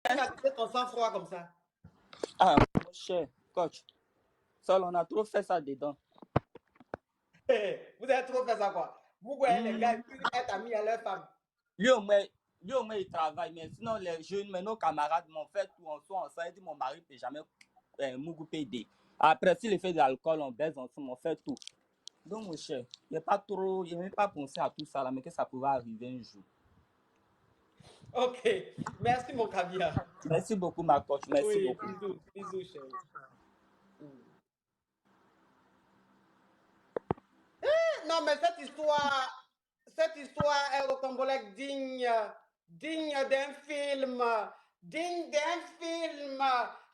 tu m'as quitté ton sang-froid comme ça? Ah, mon cher coach, seul on a trop fait ça dedans. Vous avez trop fait ça quoi? Vous voyez les gars qui être amis à leur femme. Lui au moins, il travaille, mais sinon les jeunes, mais nos camarades m'ont fait tout, on soit ensemble, dit mon mari ne peut jamais Mougou PD. Après, s'il fait de l'alcool, on baise ensemble, on fait tout. Donc, mon cher, il n'y a même pas pensé à tout ça, là, mais que ça pouvait arriver un jour. Ok, merci mon caviar. Merci beaucoup, ma coach, merci Oui, beaucoup. bisous, bisous, chérie. Non, mais cette histoire est rocambolesque digne d'un film,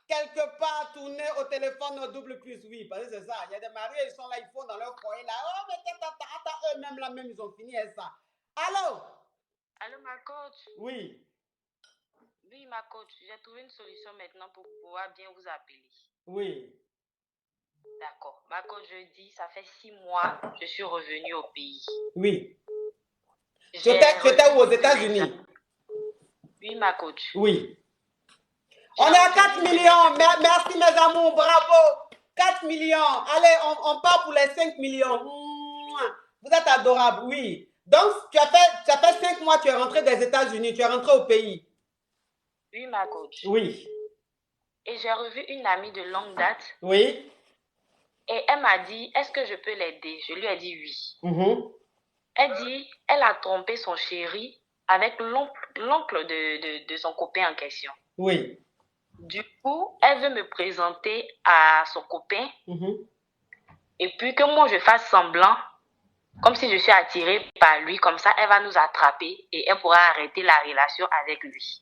quelque part tourné au téléphone au double plus, oui, parce que c'est ça. Il y a des mariés, ils sont là, ils font dans leur foyer là. Oh, mais attends, eux-mêmes là, même, ils ont fini avec ça. Allô? Allô, ma coach? Oui. Oui, ma coach, j'ai trouvé une solution maintenant pour pouvoir bien vous appeler. Oui. D'accord. Ma coach, je dis, ça fait 6 mois que je suis revenue au pays. Oui. Tu étais où aux États-Unis? Oui, ma coach. Oui. On est à 4 millions. Merci, mes amours. Bravo. 4 millions. Allez, on part pour les 5 millions. Vous êtes adorables, oui. Donc, tu as fait 5 mois, tu es rentré des États-Unis, tu es rentré au pays. Oui, ma coach. Oui. Et j'ai revu une amie de longue date. Oui. Et elle m'a dit, est-ce que je peux l'aider? Je lui ai dit oui. Elle dit, elle a trompé son chéri avec l'oncle de son copain en question. Oui. Du coup, elle veut me présenter à son copain. Et puis que moi, je fasse semblant, comme si je suis attirée par lui. Comme ça, elle va nous attraper et elle pourra arrêter la relation avec lui.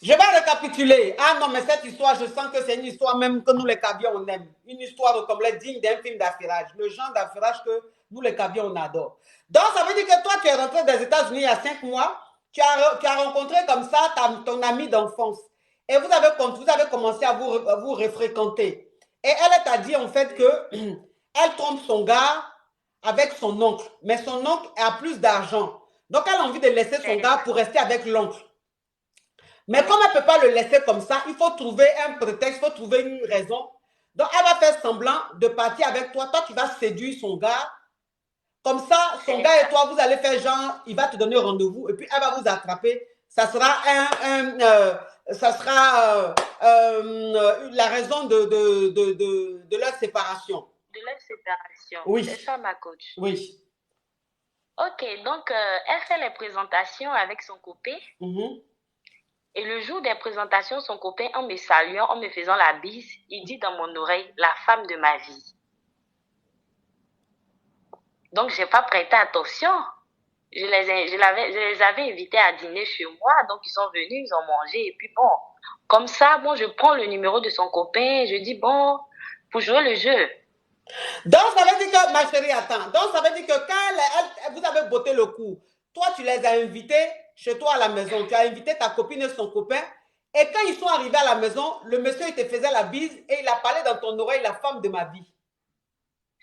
Je vais récapituler. Ah non, mais cette histoire, je sens que c'est une histoire même que nous les cavions, on aime. Une histoire comme les digne d'un film d'affairage. Le genre d'affairage que nous les cavions, on adore. Donc, ça veut dire que toi, tu es rentré des États-Unis il y a 5 mois. Tu as rencontré comme ça ton ami d'enfance. Et vous avez commencé à vous refréquenter. Et elle t'a dit en fait que elle trompe son gars avec son oncle. Mais son oncle a plus d'argent. Donc, elle a envie de laisser son gars pour rester avec l'oncle. Mais comme elle ne peut pas le laisser comme ça, il faut trouver un prétexte, il faut trouver une raison. Donc, elle va faire semblant de partir avec toi. Toi, tu vas séduire son gars. Comme ça, son gars et toi, vous allez faire genre, il va te donner rendez-vous et puis elle va vous attraper. Ça sera la raison de leur séparation. De leur séparation. Oui. C'est ça, ma coach. Oui. Ok, donc elle fait les présentations avec son copain. Et le jour des présentations, son copain, en me saluant, en me faisant la bise, il dit dans mon oreille, la femme de ma vie. Donc, je n'ai pas prêté attention. Je les avais invités à dîner chez moi. Donc, ils sont venus, ils ont mangé. Et puis, bon, comme ça, bon, je prends le numéro de son copain. Je dis, bon, pour jouer le jeu. Donc, ça veut dire que, ma chérie, attends. Donc, ça veut dire que quand vous avez botté le coup, toi, tu les as invités chez toi à la maison. Tu as invité ta copine et son copain. Et quand ils sont arrivés à la maison, le monsieur, il te faisait la bise et il a parlé dans ton oreille, la femme de ma vie.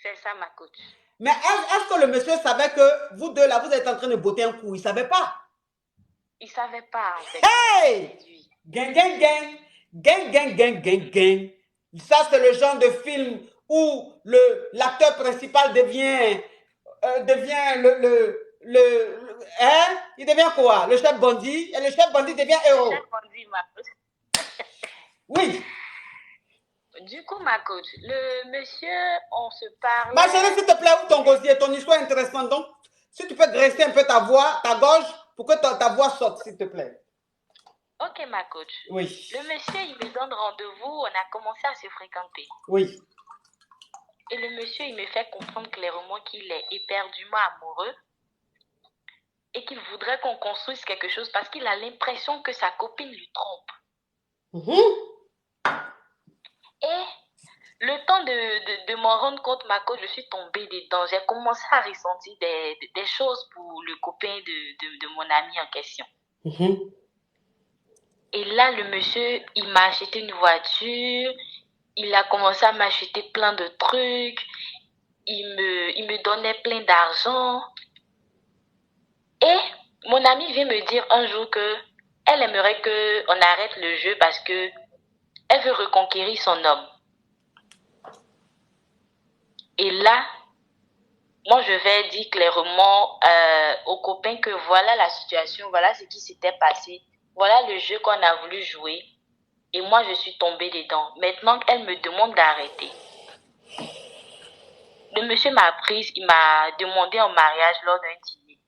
C'est ça, ma coach. Mais est-ce que le monsieur savait que vous deux, là, vous êtes en train de botter un coup? Il ne savait pas. Il ne savait pas, en fait. Hey! Gang, gang, gang. Gang, gang, gang, gang, gang. Ça, c'est le genre de film où l'acteur principal devient il devient quoi? Le chef bandit. Et le chef bandit devient héros. Le chef bandit, ma coach. Oui. Du coup, ma coach, le monsieur, on se parle. Ma chérie, s'il te plaît, où ton gosier? Ton histoire est intéressante. Donc, si tu peux graisser un peu ta voix, ta gorge, pour que ta voix sorte, s'il te plaît. Ok, ma coach. Oui. Le monsieur, il me donne rendez-vous. On a commencé à se fréquenter. Oui. Et le monsieur, il me fait comprendre clairement qu'il est éperdument amoureux et qu'il voudrait qu'on construise quelque chose parce qu'il a l'impression que sa copine lui trompe. Et le temps de m'en rendre compte, ma coach, je suis tombée dedans. J'ai commencé à ressentir des choses pour le copain de mon ami en question. Et là, le monsieur, il m'a acheté une voiture. Il a commencé à m'acheter plein de trucs. Il me donnait plein d'argent. Et Mon amie vient me dire un jour que elle aimerait qu'on arrête le jeu parce que elle veut reconquérir son homme. Et là, moi, je vais dire clairement aux copains que voilà la situation, voilà ce qui s'était passé, voilà le jeu qu'on a voulu jouer. Et moi, je suis tombée dedans. Maintenant qu'elle me demande d'arrêter. Le monsieur m'a prise, il m'a demandé en mariage lors d'un dîner.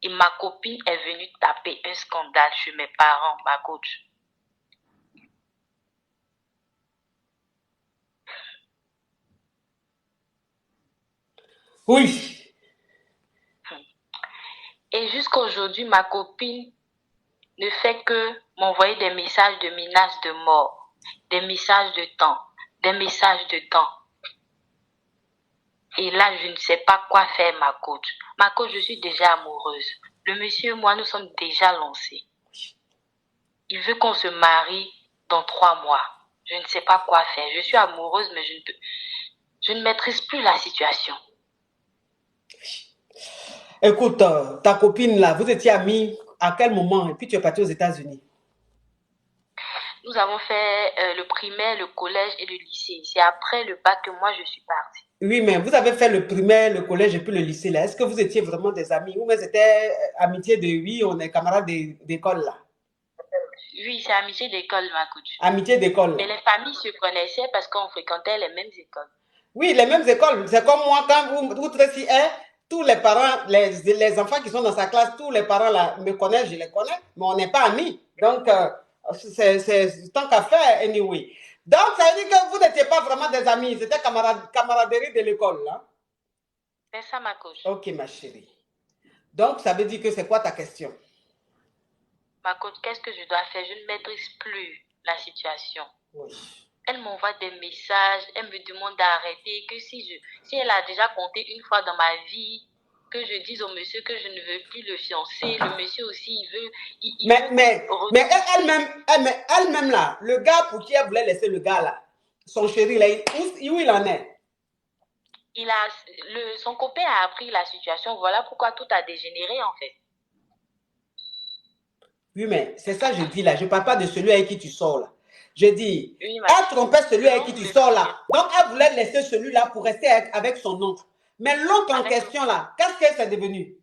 Et ma copine est venue taper un scandale chez mes parents, ma coach. Oui. Et jusqu'à aujourd'hui, ma copine ne fait que m'envoyer des messages de menaces de mort, des messages de temps, des messages de temps. Et là, je ne sais pas quoi faire, ma coach. Ma coach, je suis déjà amoureuse. Le monsieur et moi, nous sommes déjà lancés. Il veut qu'on se marie dans 3 mois. Je ne sais pas quoi faire. Je suis amoureuse, mais je ne maîtrise plus la situation. Écoute, ta copine là, vous étiez amis à quel moment? Et puis tu es parti aux États-Unis. Nous avons fait le primaire, le collège et le lycée. C'est après le bac que moi, je suis partie. Oui, mais vous avez fait le primaire, le collège et puis le lycée là. Est-ce que vous étiez vraiment des amis? Ou mais c'était amitié de oui, on est camarades d'école là? Oui, c'est amitié d'école, ma coach. Amitié d'école. Mais les familles se connaissaient parce qu'on fréquentait les mêmes écoles. Oui, les mêmes écoles. C'est comme moi, quand vous Tracy est, tous les parents, les enfants qui sont dans sa classe, tous les parents là, me connaissent, je les connais, mais on n'est pas amis. Donc, c'est tant qu'à faire, anyway. Donc, ça veut dire que vous n'étiez pas vraiment des amis, c'était camaraderie de l'école, là. C'est ça, ma coach. Ok, ma chérie. Donc, ça veut dire que c'est quoi ta question? Ma coach, qu'est-ce que je dois faire? Je ne maîtrise plus la situation. Oui. Elle m'envoie des messages, elle me demande d'arrêter, que si elle a déjà compté une fois dans ma vie, que je dise au monsieur que je ne veux plus le fiancer. Le monsieur aussi, il veut... mais elle-même là, le gars pour qui elle voulait laisser le gars là, son chéri là, où il en est? Son copain a appris la situation, voilà pourquoi tout a dégénéré en fait. Oui, mais c'est ça que je dis là, je ne parle pas de celui avec qui tu sors là. Je dis, oui, elle trompait celui avec qui tu sors là. Donc, elle voulait laisser celui-là pour rester avec son oncle. Mais l'oncle en question là, qu'est-ce qu'elle s'est devenue?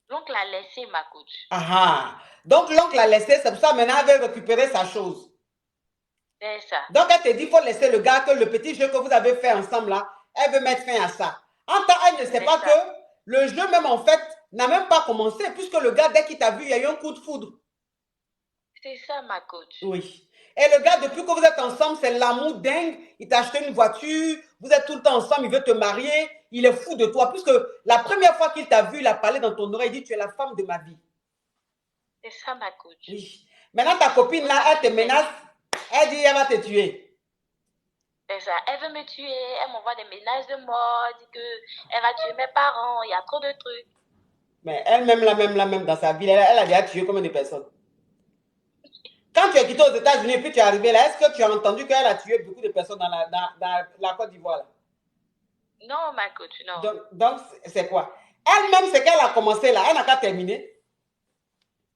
L'oncle a laissé, ma coach. Ah, donc l'oncle l'a laissé, c'est pour ça maintenant elle veut récupérer sa chose. C'est ça. Donc, elle te dit, il faut laisser le gars, que le petit jeu que vous avez fait ensemble là, elle veut mettre fin à ça. En temps, elle ne sait pas que le jeu même en fait n'a même pas commencé, puisque le gars, dès qu'il t'a vu, il y a eu un coup de foudre. C'est ça, ma coach. Oui. Et le gars, depuis que vous êtes ensemble, c'est l'amour dingue. Il t'a acheté une voiture, vous êtes tout le temps ensemble, il veut te marier, il est fou de toi. Puisque la première fois qu'il t'a vu, il a parlé dans ton oreille, il dit, tu es la femme de ma vie. C'est ça, ma coach. Oui. Maintenant, ta copine là, elle te menace, elle dit, elle va te tuer. C'est ça. Elle veut me tuer, elle m'envoie des menaces de mort, elle dit qu'elle va tuer mes parents, il y a trop de trucs. Mais elle-même, même dans sa vie, elle a déjà tué combien de personnes? Quand tu es quitté aux États-Unis et puis tu es arrivé là, est-ce que tu as entendu qu'elle a tué beaucoup de personnes dans la Côte d'Ivoire? Non, ma coach, non. Donc c'est quoi? Elle-même, c'est qu'elle a commencé là, elle n'a qu'à terminer.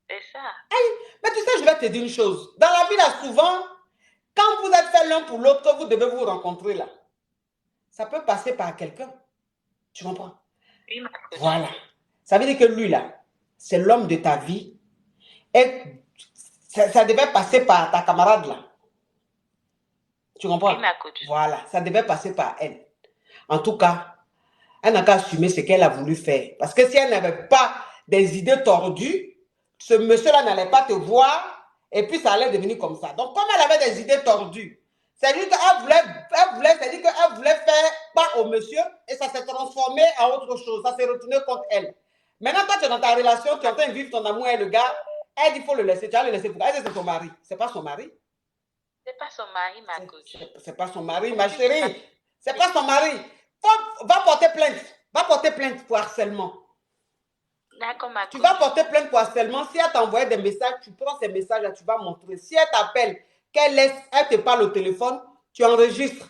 C'est ça. Hey, mais tu sais, je vais te dire une chose. Dans la vie, là, souvent, quand vous êtes fait l'un pour l'autre, que vous devez vous rencontrer là, ça peut passer par quelqu'un. Tu comprends? Oui, ma coach. Voilà. Ça veut dire que lui, là, c'est l'homme de ta vie. Et ça devait passer par ta camarade, là. Tu comprends? Oui, ma coach. Voilà, ça devait passer par elle. En tout cas, elle n'a qu'à assumer ce qu'elle a voulu faire. Parce que si elle n'avait pas des idées tordues, ce monsieur-là n'allait pas te voir et puis ça allait devenir comme ça. Donc, comme elle avait des idées tordues, c'est-à-dire qu'elle voulait faire pas au monsieur et ça s'est transformé en autre chose. Ça s'est retourné contre elle. Maintenant, toi, tu es dans ta relation, tu es en train de vivre ton amour et le gars, elle dit qu'il faut le laisser. Tu vas le laisser pour elle, c'est son mari. C'est pas son mari. C'est pas son mari, ma coach. C'est pas son mari, ma chérie. C'est pas son mari. Va porter plainte. Va porter plainte pour harcèlement. D'accord, ma coach. Tu vas porter plainte pour harcèlement. Si elle t'envoie des messages, tu prends ces messages-là, tu vas montrer. Si elle t'appelle, elle te parle au téléphone, tu enregistres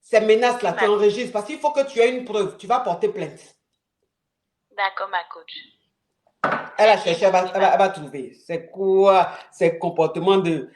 ces menaces-là, tu enregistres. Parce qu'il faut que tu aies une preuve. Tu vas porter plainte. D'accord, ma coach. Elle a cherché, elle va trouver. C'est quoi ces comportements de